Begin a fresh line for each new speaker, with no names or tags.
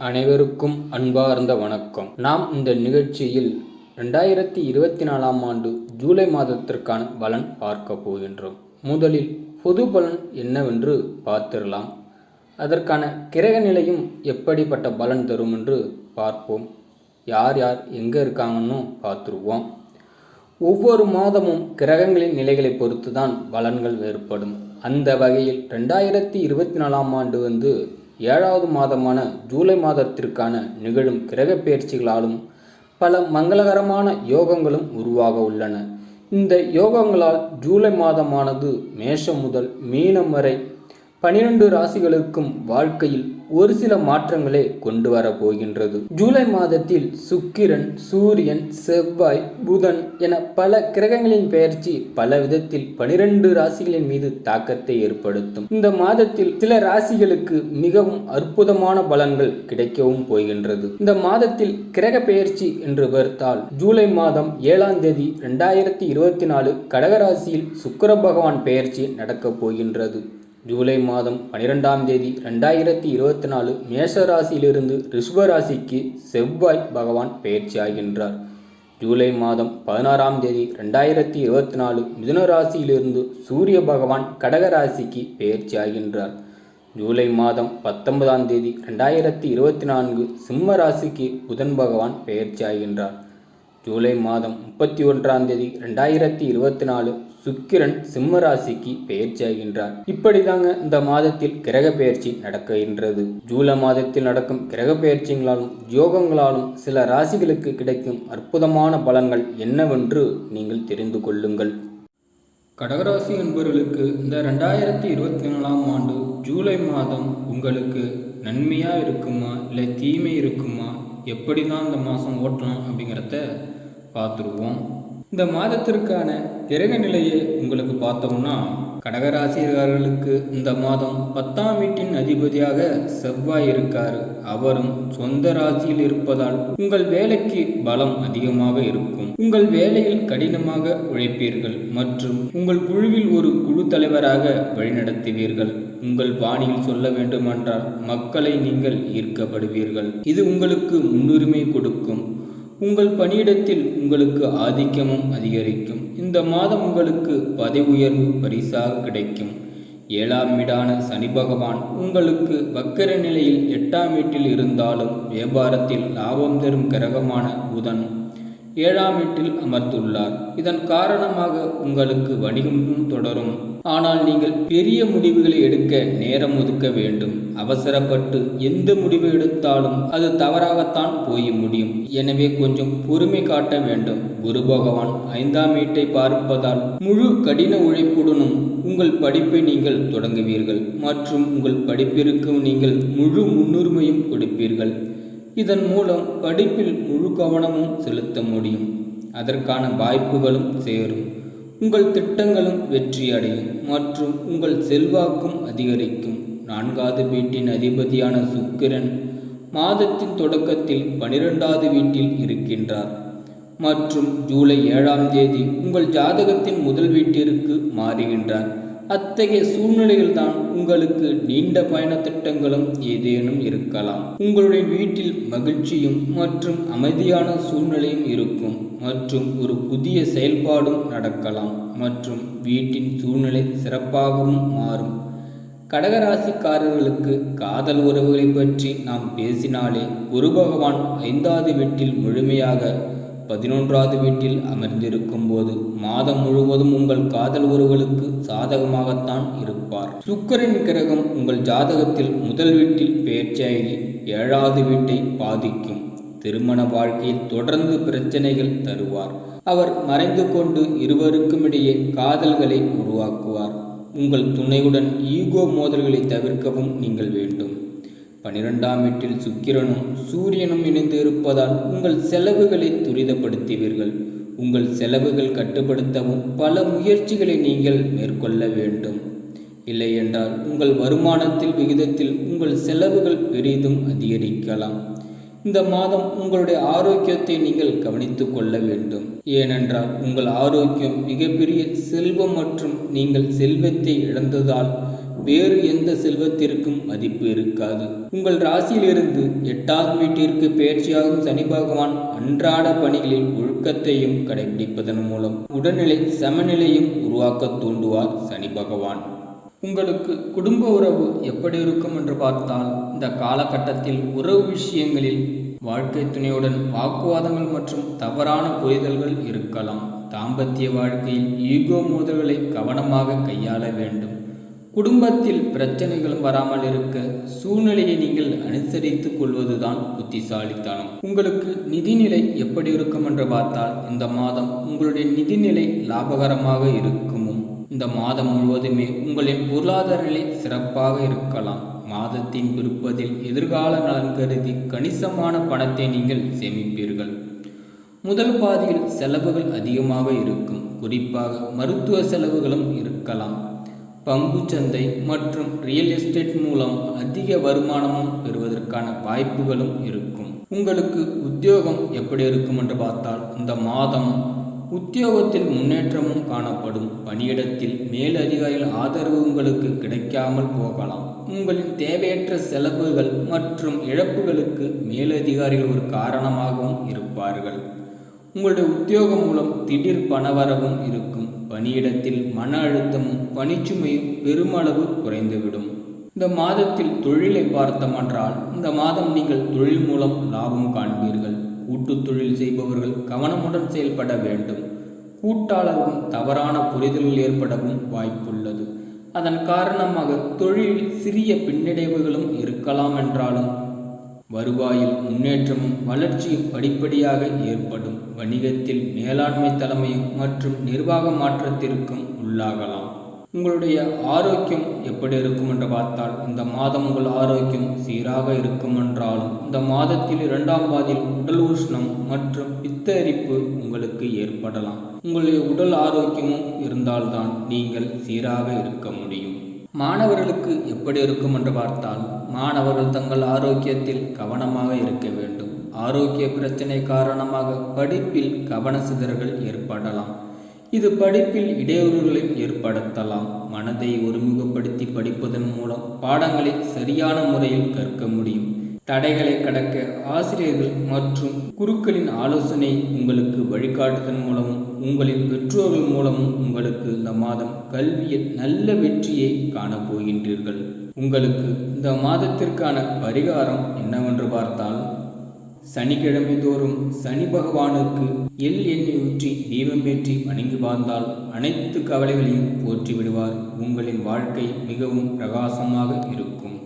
அனைவருக்கும் அன்பார்ந்த வணக்கம். நாம் இந்த நிகழ்ச்சியில் 2024ஆம் ஆண்டு ஜூலை மாதத்திற்கான பலன் பார்க்க போகின்றோம். முதலில் பொது பலன் என்னவென்று பார்த்திடலாம். அதற்கான கிரக நிலையும் எப்படிப்பட்ட பலன் தரும் என்று பார்ப்போம். யார் யார் எங்கே இருக்காங்கன்னு பார்த்துருவோம். ஒவ்வொரு மாதமும் கிரகங்களின் நிலைகளை பொறுத்து தான் பலன்கள் வேறுபடும். அந்த வகையில் 2024ஆம் ஆண்டு 7வது மாதமான ஜூலை மாதத்திற்கான நிகழும் கிரக பெயர்ச்சிகளாலும் பல மங்களகரமான யோகங்களும் உருவாக உள்ளன. இந்த யோகங்களால் ஜூலை மாதமானது மேஷம் முதல் மீனம் வரை 12 ராசிகளுக்கும் வாழ்க்கையில் ஒரு சில மாற்றங்களே கொண்டு வர போகின்றது. ஜூலை மாதத்தில் சுக்கிரன், சூரியன், செவ்வாய், புதன் என பல கிரகங்களின் பெயர்ச்சி பல விதத்தில் 12 ராசிகளின் மீது தாக்கத்தை ஏற்படுத்தும். இந்த மாதத்தில் சில ராசிகளுக்கு மிகவும் அற்புதமான பலன்கள் கிடைக்கவும் போகின்றது. இந்த மாதத்தில் கிரக பெயர்ச்சி என்று பார்த்தால் ஜூலை மாதம் 7ஆம் தேதி 2024 கடகராசியில் சுக்கிர பகவான் பெயர்ச்சி நடக்கப் போகின்றது. ஜூலை மாதம் 12ஆம் தேதி 2024 மேஷ ராசியிலிருந்து ரிஷப ராசிக்கு செவ்வாய் பகவான் பெயர்ச்சி ஆகின்றார். ஜூலை மாதம் 16ஆம் தேதி 2024 மிதுன ராசியிலிருந்து சூரிய பகவான் கடக ராசிக்கு பெயர்ச்சி ஆகின்றார். ஜூலை மாதம் 19ஆம் தேதி 2024 சிம்ம ராசிக்கு புதன் பகவான் பெயர்ச்சி ஆகின்றார். ஜூலை மாதம் 31ஆம் தேதி 2024 சுக்கிரன் சிம்ம ராசிக்கு பெயர்ச்சி ஆகின்றார். இப்படிதாங்க இந்த மாதத்தில் கிரக பெயர்ச்சி நடக்கின்றது. ஜூலை மாதத்தில் நடக்கும் கிரக பெயர்ச்சிகளாலும் யோகங்களாலும் சில ராசிகளுக்கு கிடைக்கும் அற்புதமான பலன்கள் என்னவென்று நீங்கள் தெரிந்து கொள்ளுங்கள். கடகராசி என்பவர்களுக்கு இந்த 2024ஆம் ஆண்டு ஜூலை மாதம் உங்களுக்கு நன்மையாக இருக்குமா இல்லை தீமை இருக்குமா, எப்படி தான் இந்த மாதம் ஓட்டலாம் அப்படிங்கிறத பார்த்துருவோம். இந்த மாதத்திற்கான கிரக நிலையை உங்களுக்கு பார்த்தோம்னா, கடகராசிக்காரர்களுக்கு இந்த மாதம் 10ஆம் வீட்டின் அதிபதியாக செவ்வாய் இருக்காரு. அவரும் சொந்த ராசியில் இருப்பதால் உங்கள் வேலைக்கு பலம் அதிகமாக இருக்கும். உங்கள் வேலையில் கடினமாக உழைப்பீர்கள் மற்றும் உங்கள் குழுவில் ஒரு குழு தலைவராக வழிநடத்துவீர்கள். உங்கள் பாணியில் சொல்ல வேண்டுமென்றால் மக்களை நீங்கள் ஈர்க்கப்படுவீர்கள். இது உங்களுக்கு முன்னுரிமை கொடுக்கும். உங்கள் பணியிடத்தில் உங்களுக்கு ஆதிக்கமும் அதிகரிக்கும். இந்த மாதம் உங்களுக்கு பதவி உயர்வு பரிசாக கிடைக்கும். 7ஆம் வீடான சனி பகவான் உங்களுக்கு வக்கர நிலையில் 8ஆம் வீட்டில் இருந்தாலும் வியாபாரத்தில் லாபம் தரும் கிரகமான புதன் 7ஆம் வீட்டில் அமர்ந்துள்ளார். இதன் காரணமாக உங்களுக்கு வணிகமும் தொடரும். ஆனால் நீங்கள் பெரிய முடிவுகளை எடுக்க நேரம் ஒதுக்க வேண்டும். அவசரப்பட்டு எந்த முடிவு எடுத்தாலும் அது தவறாகத்தான் போய் முடியும். எனவே கொஞ்சம் பொறுமை காட்ட வேண்டும். குரு பகவான் 5ஆம் வீட்டை பார்ப்பதால் முழு கடின உழைப்புடனும் உங்கள் படிப்பை நீங்கள் தொடங்குவீர்கள் மற்றும் உங்கள் படிப்பிற்கு நீங்கள் முழு முன்னுரிமையும் கொடுப்பீர்கள். இதன் மூலம் படிப்பில் முழு கவனமும் செலுத்த முடியும். அதற்கான வாய்ப்புகளும் சேரும். உங்கள் திட்டங்களும் வெற்றியடையும் மற்றும் உங்கள் செல்வாக்கும் அதிகரிக்கும். 4வது வீட்டின் அதிபதியான சுக்கிரன் மாதத்தின் தொடக்கத்தில் 12வது வீட்டில் இருக்கின்றார் மற்றும் ஜூலை 7ஆம் தேதி உங்கள் ஜாதகத்தின் முதல் வீட்டிற்கு மாறுகின்றார். அத்தகைய சூழ்நிலையில் தான் உங்களுக்கு நீண்ட பயண திட்டங்களும் ஏதேனும் இருக்கலாம். உங்களுடைய வீட்டில் மகிழ்ச்சியும் மற்றும் அமைதியான சூழ்நிலையும் இருக்கும் மற்றும் ஒரு புதிய செயல்பாடும் நடக்கலாம் மற்றும் வீட்டின் சூழ்நிலை சிறப்பாகவும் மாறும். கடகராசிக்காரர்களுக்கு காதல் உறவுகளை பற்றி நாம் பேசினாலே குரு பகவான் 5வது வீட்டில் முழுமையாக 11வது வீட்டில் அமர்ந்திருக்கும் போது மாதம் முழுவதும் உங்கள் காதல் உறவுகளுக்கு சாதகமாகத்தான் இருப்பார். சுக்கிரன் கிரகம் உங்கள் ஜாதகத்தில் முதல் வீட்டில் பெயர்ச்சியாகி 7வது வீட்டை பாதிக்கும். திருமண வாழ்க்கையில் தொடர்ந்து பிரச்சனைகள் தருவார். அவர் மறைந்து கொண்டு இருவருக்கும் இடையே காதல்களை உருவாக்குவார். உங்கள் துணையுடன் ஈகோ மோதல்களை தவிர்க்கவும் நீங்கள் வேண்டும். 12ஆம் வீட்டில் சுக்கிரனும் சூரியனும் இணைந்து இருப்பதால் உங்கள் செலவுகளை துரிதப்படுத்துவீர்கள். உங்கள் செலவுகள் கட்டுப்படுத்தவும் பல முயற்சிகளை நீங்கள் மேற்கொள்ள வேண்டும். இல்லையென்றால் உங்கள் வருமானத்தில் விகிதத்தில் உங்கள் செலவுகள் பெரிதும் அதிகரிக்கலாம். இந்த மாதம் உங்களுடைய ஆரோக்கியத்தை நீங்கள் கவனித்து கொள்ள வேண்டும். ஏனென்றால் உங்கள் ஆரோக்கியம் மிகப்பெரிய செல்வம் மற்றும் நீங்கள் செல்வத்தை இழந்ததால் வேறு எந்த செல்வத்திற்கும் மதிப்பு இருக்காது. உங்கள் ராசியிலிருந்து 8ஆம் வீட்டிற்கு பெயர்ச்சியாகும் சனி பகவான் அன்றாட பணிகளில் ஒழுக்கத்தையும் கடைபிடிப்பதன் மூலம் உடல்நிலை சமநிலையும் உருவாக்க தூண்டுவார் சனி பகவான். உங்களுக்கு குடும்ப உறவு எப்படி இருக்கும் என்று பார்த்தால், இந்த காலகட்டத்தில் உறவு விஷயங்களில் வாழ்க்கை துணையுடன் வாக்குவாதங்கள் மற்றும் தவறான புரிதல்கள் இருக்கலாம். தாம்பத்திய வாழ்க்கையில் ஈகோ மோதல்களை கவனமாக கையாள வேண்டும். குடும்பத்தில் பிரச்சனைகள் வராமல் இருக்க சூழ்நிலையை நீங்கள் அனுசரித்துக் கொள்வதுதான் புத்திசாலித்தனம். உங்களுக்கு நிதிநிலை எப்படி இருக்கும் என்று பார்த்தால், இந்த மாதம் உங்களுடைய நிதிநிலை லாபகரமாக இருக்குமும் இந்த மாதம் முழுவதுமே உங்களின் பொருளாதார நிலை சிறப்பாக இருக்கலாம். மாதத்தின் பிற்பதில் எதிர்கால நலன் கருதி கணிசமான பணத்தை நீங்கள் சேமிப்பீர்கள். முதல் பாதியில் செலவுகள் அதிகமாக இருக்கும். குறிப்பாக மருத்துவ செலவுகளும் இருக்கலாம். பங்குச்சந்தை மற்றும் ரியல் எஸ்டேட் மூலம் அதிக வருமானமும் பெறுவதற்கான வாய்ப்புகளும் இருக்கும். உங்களுக்கு உத்தியோகம் எப்படி இருக்கும் என்று பார்த்தால், இந்த மாதம் உத்தியோகத்தில் முன்னேற்றமும் காணப்படும். பணியிடத்தில் மேலதிகாரிகள் ஆதரவு உங்களுக்கு கிடைக்காமல் போகலாம். உங்களின் தேவையற்ற செலவுகள் மற்றும் இழப்புகளுக்கு மேலதிகாரிகள் ஒரு காரணமாகவும் இருப்பார்கள். உங்களுடைய உத்தியோகம் மூலம் திடீர் பணவரவும் இருக்கும். பணியிடத்தில் மன அழுத்தமும் பணிச்சுமையும் பெருமளவு குறைந்துவிடும். இந்த மாதத்தில் தொழிலை பார்த்தோமென்றால், இந்த மாதம் நீங்கள் தொழில் மூலம் லாபம் காண்பீர்கள். கூட்டு தொழில் செய்பவர்கள் கவனமுடன் செயல்பட வேண்டும். கூட்டாளரும் தவறான புரிதல்கள் ஏற்படவும் வாய்ப்புள்ளது. அதன் காரணமாக தொழிலில் சிறிய பின்னடைவுகளும் இருக்கலாம். என்றாலும் வருவாயில் முன்னேற்றமும் வளர்ச்சியும் படிப்படியாக ஏற்படும். வணிகத்தில் மேலாண்மை தலைமையும் மற்றும் நிர்வாக மாற்றத்திற்கும் உள்ளாகலாம். உங்களுடைய ஆரோக்கியம் எப்படி இருக்கும் என்று பார்த்தால், இந்த மாதம் உங்கள் ஆரோக்கியம் சீராக இருக்கும். என்றாலும் இந்த மாதத்தில் 2ஆம் பாதியில் உடல் உஷ்ணம் மற்றும் பித்தரிப்பு உங்களுக்கு ஏற்படலாம். உங்களுடைய உடல் ஆரோக்கியமும் இருந்தால்தான் நீங்கள் சீராக இருக்க முடியும். மாணவர்களுக்கு எப்படி இருக்கும் என்று பார்த்தால், மாணவர்கள் தங்கள் ஆரோக்கியத்தில் கவனமாக இருக்க வேண்டும். ஆரோக்கிய பிரச்சனை காரணமாக படிப்பில் கவன சிதறல்கள் ஏற்படலாம். இது படிப்பில் இடையூறுகளை ஏற்படுத்தலாம். மனதை ஒருமுகப்படுத்தி படிப்பதன் மூலம் பாடங்களை சரியான முறையில் கற்க முடியும். தடைகளை கடக்க ஆசிரியர்கள் மற்றும் குருக்களின் ஆலோசனை உங்களுக்கு வழிகாட்டுதல் மூலமும் உங்களின் பெற்றோர்கள் மூலமும் உங்களுக்கு இந்த மாதம் கல்வியில் நல்ல வெற்றியை காணப்போகின்றீர்கள். உங்களுக்கு இந்த மாதத்திற்கான பரிகாரம் என்னவென்று பார்த்தால், சனிக்கிழமை தோறும் சனி பகவானுக்கு எண்ணெய் ஊற்றி தீபமேற்றி வணங்கி வாழ்ந்தால் அனைத்து கவலைகளையும் போற்றி விடுவார். உங்களின் வாழ்க்கை மிகவும் பிரகாசமாக இருக்கும்.